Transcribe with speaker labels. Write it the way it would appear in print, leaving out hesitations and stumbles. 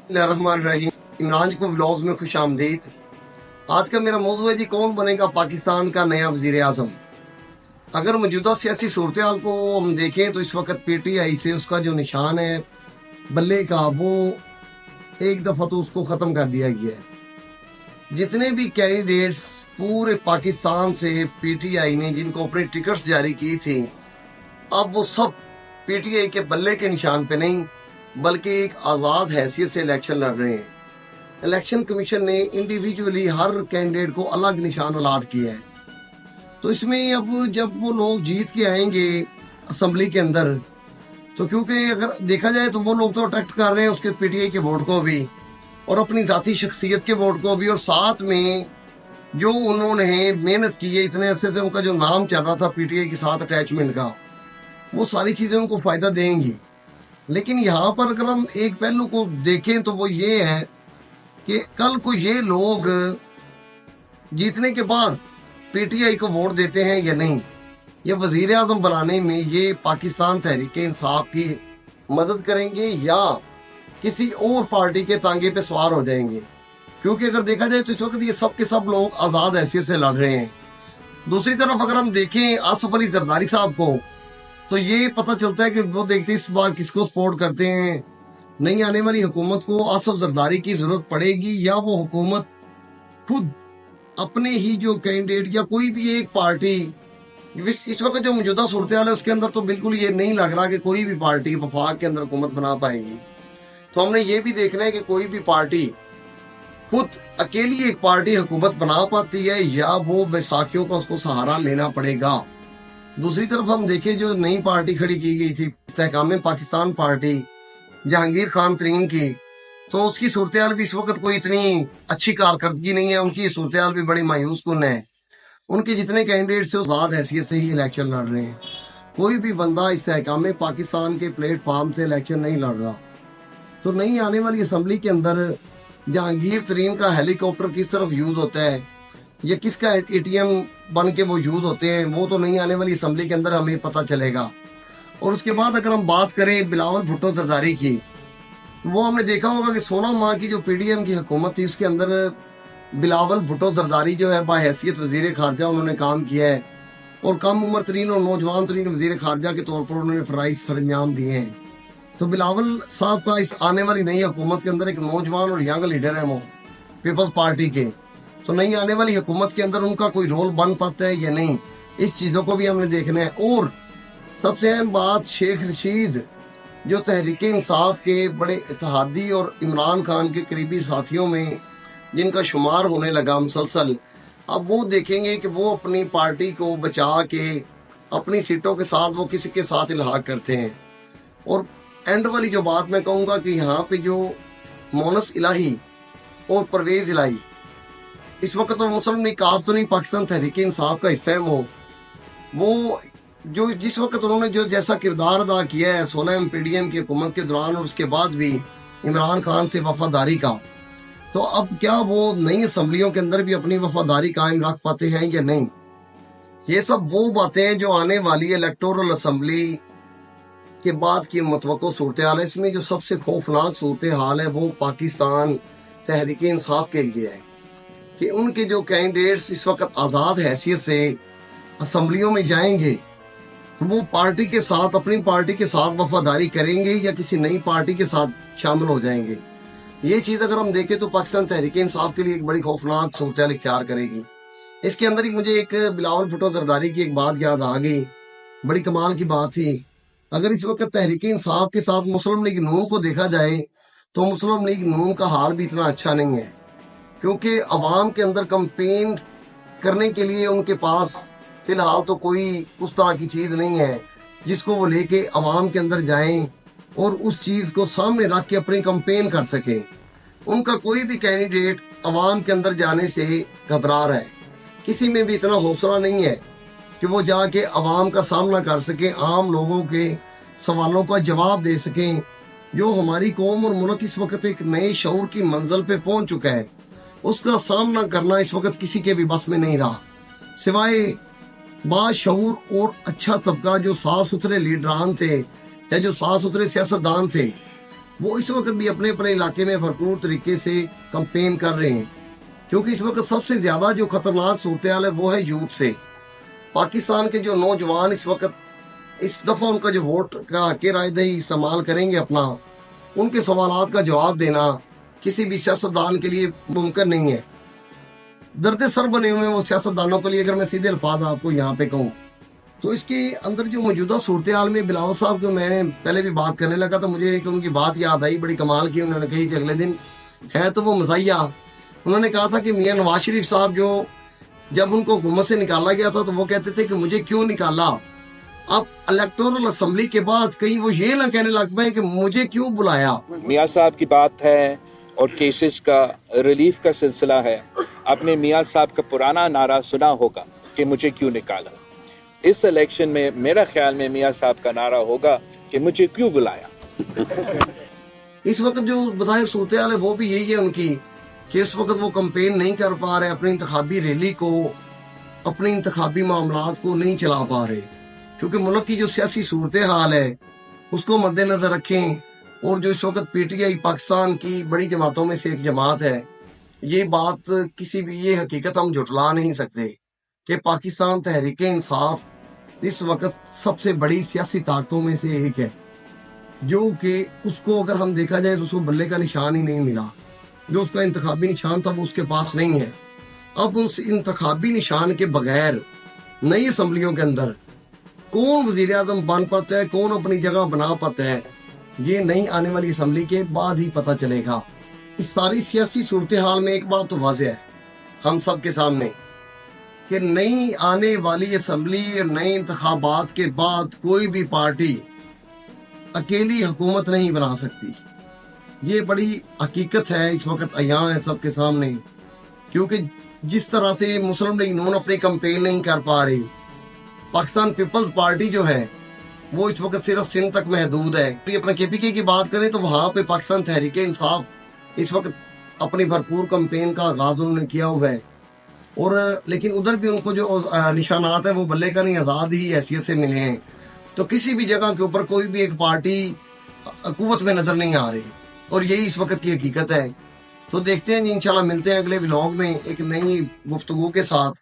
Speaker 1: रहीम। इमरान जी को व्लॉग्स में खुश आमदीद। आज का मेरा मौजू है जी, कौन बनेगा पाकिस्तान का नया वजीर आजम। अगर मौजूदा सियासी सूरत हाल को हम देखें तो इस वक्त PTI से उसका जो निशान है बल्ले का, वो एक दफ़ा तो उसको ख़त्म कर दिया गया है। जितने भी कैंडिडेट्स पूरे पाकिस्तान से PTI ने जिनको अपने टिकट्स जारी की थी, अब वो सब PTI के बल्ले के निशान पे नहीं बल्कि एक आज़ाद हैसियत से इलेक्शन लड़ रहे हैं। इलेक्शन कमीशन ने इंडिविजुअली हर कैंडिडेट को अलग निशान अलाट किया है। तो इसमें अब जब वो लोग जीत के आएंगे असम्बली के अंदर, तो क्योंकि अगर देखा जाए तो वो लोग तो अट्रैक्ट कर रहे हैं उसके PTI के वोट को भी और अपनी ज़ाती शख्सियत के वोट को भी, और साथ में जो उन्होंने मेहनत की है इतने अरसे से, उनका जो नाम चल रहा था PTI के साथ अटैचमेंट का, वो सारी चीज़ें उनको फ़ायदा देंगी। लेकिन यहाँ पर अगर हम एक पहलू को देखें तो वो ये है कि कल को ये लोग जीतने के बाद PTI को वोट देते हैं या नहीं, ये वजीर आजम बनाने में ये पाकिस्तान तहरीक इंसाफ की मदद करेंगे या किसी और पार्टी के तांगे पे सवार हो जाएंगे। क्योंकि अगर देखा जाए तो इस वक्त ये सब के सब लोग आज़ाद हैसियत से लड़ रहे हैं। दूसरी तरफ अगर हम देखें आसिफ अली जरदारी साहब को, तो ये पता चलता है कि वो देखते इस बार किसको सपोर्ट करते हैं। नई आने वाली हुकूमत को आसिफ जरदारी की जरूरत पड़ेगी या वो हुकूमत खुद अपने ही जो कैंडिडेट या कोई भी एक पार्टी, इस वक्त जो मौजूदा सूरत हाल है उसके अंदर तो बिल्कुल ये नहीं लग रहा कि कोई भी पार्टी वफाक के अंदर हुकूमत बना पाएगी। तो हमने ये भी देखना है कि कोई भी पार्टी खुद अकेली एक पार्टी हुकूमत बना पाती है या वो बैसाखियों का उसको सहारा लेना पड़ेगा। दूसरी तरफ हम देखें जो नई पार्टी खड़ी की गई थी इस्तेहकाम पाकिस्तान पार्टी जहांगीर खान तरीन की, तो उसकी सूरत हाल भी इस वक्त कोई इतनी अच्छी कारकर्दगी नहीं है। उनकी सूरत हाल भी बड़ी मायूस कुन है। उनके जितने कैंडिडेट्स हैं आज़ाद हैसियत से ही इलेक्शन लड़ रहे हैं। कोई भी बंदा इस्तेहकाम पाकिस्तान के प्लेटफार्म से इलेक्शन नहीं लड़ रहा। तो नई आने वाली असम्बली के अंदर जहांगीर तरीन का हेलीकॉप्टर किस तरफ यूज होता है या किसका ATM बन के वो यूज होते हैं, वो तो नहीं आने वाली असम्बली के अंदर हमें पता चलेगा। और उसके बाद अगर हम बात करें बिलावल भुट्टो जरदारी की, तो वो हमने देखा होगा कि 16 माह की जो PDM की हुकूमत थी उसके अंदर बिलावल भुट्टो जरदारी जो है बाहैसियत वजीर खारजा उन्होंने काम किया है और कम उम्र तरीन और नौजवान तरीन वजीर खारजा के तौर पर उन्होंने फराइज सरंजाम दिए हैं। तो बिलावल साहब का इस आने वाली नई हुकूमत के अंदर एक नौजवान और यंग लीडर है वो पीपल्स पार्टी के, तो नई आने वाली हुकूमत के अंदर उनका कोई रोल बन पाता है या नहीं, इस चीज़ों को भी हमने देखना है। और सबसे अहम बात, शेख रशीद जो तहरीक इंसाफ के बड़े इत्तेहादी और इमरान खान के करीबी साथियों में जिनका शुमार होने लगा मुसलसल, अब वो देखेंगे कि वो अपनी पार्टी को बचा के अपनी सीटों के साथ वो किसी के साथ इल्हाक करते हैं। और एंड वाली जो बात मैं कहूँगा कि यहाँ पे जो मोनस इलाही और परवेज इलाही इस वक्त तो मुस्लिम लीग काफ तो नहीं, पाकिस्तान तहरीक इंसाफ का हिस्सा है वो जो जिस वक्त उन्होंने जो जैसा किरदार अदा किया है 16 PDM की हुकूमत के दौरान और उसके बाद भी इमरान खान से वफादारी का, तो अब क्या वो नई असम्बलियों के अंदर भी अपनी वफादारी कायम रख पाते हैं या नहीं। ये सब वो बातें हैं जो आने वाली इलेक्टोरल असम्बली के बाद की मुतवक्को सूरत हाल है। इसमें जो सबसे खौफनाक सूरत हाल है वो पाकिस्तान तहरीक इंसाफ के लिए है कि उनके जो कैंडिडेट्स इस वक्त आज़ाद हैसियत से असम्बलियों में जाएंगे तो वो पार्टी के साथ, अपनी पार्टी के साथ वफादारी करेंगे या किसी नई पार्टी के साथ शामिल हो जाएंगे। ये चीज़ अगर हम देखें तो पाकिस्तान तहरीक इंसाफ के लिए एक बड़ी खौफनाक सूरत हाल इख्तियार करेगी। इसके अंदर ही मुझे एक बिलावल भुट्टो जरदारी की एक बात याद आ गई, बड़ी कमाल की बात थी। अगर इस वक्त तहरीक इंसाफ के साथ मुस्लिम लीग नून को देखा जाए तो मुस्लिम लीग नून का हाल भी इतना अच्छा नहीं है, क्योंकि अवाम के अंदर कंपेन करने के लिए उनके पास फिलहाल तो कोई उस तरह की चीज़ नहीं है जिसको वो लेके अवाम के अंदर जाएं और उस चीज़ को सामने रख के अपनी कंपेन कर सकें। उनका कोई भी कैंडिडेट अवाम के अंदर जाने से घबरा रहा है। किसी में भी इतना हौसला नहीं है कि वो जाके अवाम का सामना कर सकें, आम लोगों के सवालों का जवाब दे सकें। जो हमारी कौम और मुल्क इस वक्त एक नए शऊर की मंजिल पे पहुंच चुका है, उसका सामना करना इस वक्त किसी के भी बस में नहीं रहा, सिवाय बाशऊर और अच्छा तबका जो साफ सुथरे लीडरान थे या जो साफ सुथरे सियासतदान थे وہ اس وقت بھی اپنے اپنے علاقے میں بھرپور طریقے سے کمپین کر رہے ہیں، کیونکہ اس وقت سب سے زیادہ جو خطرناک صورتحال ہے وہ ہے یوتھ سے۔ پاکستان کے جو نوجوان اس وقت اس دفعہ ان کا جو ووٹ کا حق رائے دہی استعمال کریں گے اپنا، ان کے سوالات کا جواب دینا کسی بھی سیاستدان کے لیے ممکن نہیں ہے۔ درد سر بنے ہوئے ہیں وہ سیاستدانوں کے لیے، اگر میں سیدھے الفاظ آپ کو یہاں پہ کہوں تو اس کے اندر جو موجودہ صورتحال میں بلاول صاحب کو میں نے پہلے بھی بات کرنے لگا تو مجھے ان کی بات یاد آئی، بڑی کمال کی انہوں نے کہی تھی اگلے دن، ہے تو وہ مزاحیہ۔ انہوں نے کہا تھا کہ میاں نواز شریف صاحب جو جب ان کو حکومت سے نکالا گیا تھا تو وہ کہتے تھے کہ مجھے کیوں نکالا، اب الیکٹورل اسمبلی کے بعد کہیں وہ یہ نہ کہنے لگ پائے کہ مجھے کیوں بلایا۔
Speaker 2: میاں صاحب کی بات ہے اور کیسز کا ریلیف کا سلسلہ ہے۔ آپ نے میاں صاحب کا پرانا نعرہ سنا ہوگا کہ مجھے کیوں نکالا۔ اس الیکشن میں میرا خیال میں میاں صاحب کا نعرہ ہوگا کہ مجھے کیوں بلایا۔
Speaker 1: اس وقت جو بظاہر صورتحال ہے وہ بھی یہی ہے ان کی کہ اس وقت وہ کمپین نہیں کر پا رہے، اپنی انتخابی ریلی کو، اپنی انتخابی معاملات کو نہیں چلا پا رہے، کیونکہ ملک کی جو سیاسی صورتحال ہے اس کو مد نظر رکھیں، اور جو اس وقت پی ٹی آئی پاکستان کی بڑی جماعتوں میں سے ایک جماعت ہے، یہ بات کسی بھی یہ حقیقت ہم جھٹلا نہیں سکتے کہ پاکستان تحریک انصاف اس وقت سب سے بڑی سیاسی طاقتوں میں سے ایک ہے، جو کہ اس کو اگر ہم دیکھا جائے تو اس کو بلے کا نشان ہی نہیں ملا، جو اس کا انتخابی نشان تھا وہ اس کے پاس نہیں ہے۔ اب اس انتخابی نشان کے بغیر نئی اسمبلیوں کے اندر کون وزیر اعظم بن پاتا ہے، کون اپنی جگہ بنا پاتا ہے، یہ نئی آنے والی اسمبلی کے بعد ہی پتہ چلے گا۔ اس ساری سیاسی صورتحال میں ایک بات تو واضح ہے ہم سب کے سامنے کہ نئی آنے والی اسمبلی اور نئے انتخابات کے بعد کوئی بھی پارٹی اکیلی حکومت نہیں بنا سکتی۔ یہ بڑی حقیقت ہے، اس وقت عیاں ہے سب کے سامنے، کیونکہ جس طرح سے مسلم لیگ نون اپنی کمپین نہیں کر پا رہی، پاکستان پیپلز پارٹی جو ہے وہ اس وقت صرف سندھ تک محدود ہے۔ اپنا کے پی کے کی بات کریں تو وہاں پہ پاکستان تحریک انصاف اس وقت اپنی بھرپور کمپین کا آغاز انہوں نے کیا ہوا ہے، اور لیکن ادھر بھی ان کو جو نشانات ہیں وہ بلے کا نہیں آزاد ہی حیثیت سے ملے ہیں، تو کسی بھی جگہ کے اوپر کوئی بھی ایک پارٹی قوت میں نظر نہیں آ رہی، اور یہی اس وقت کی حقیقت ہے۔ تو دیکھتے ہیں انشاءاللہ ملتے ہیں اگلے ولاگ میں ایک نئی گفتگو کے ساتھ۔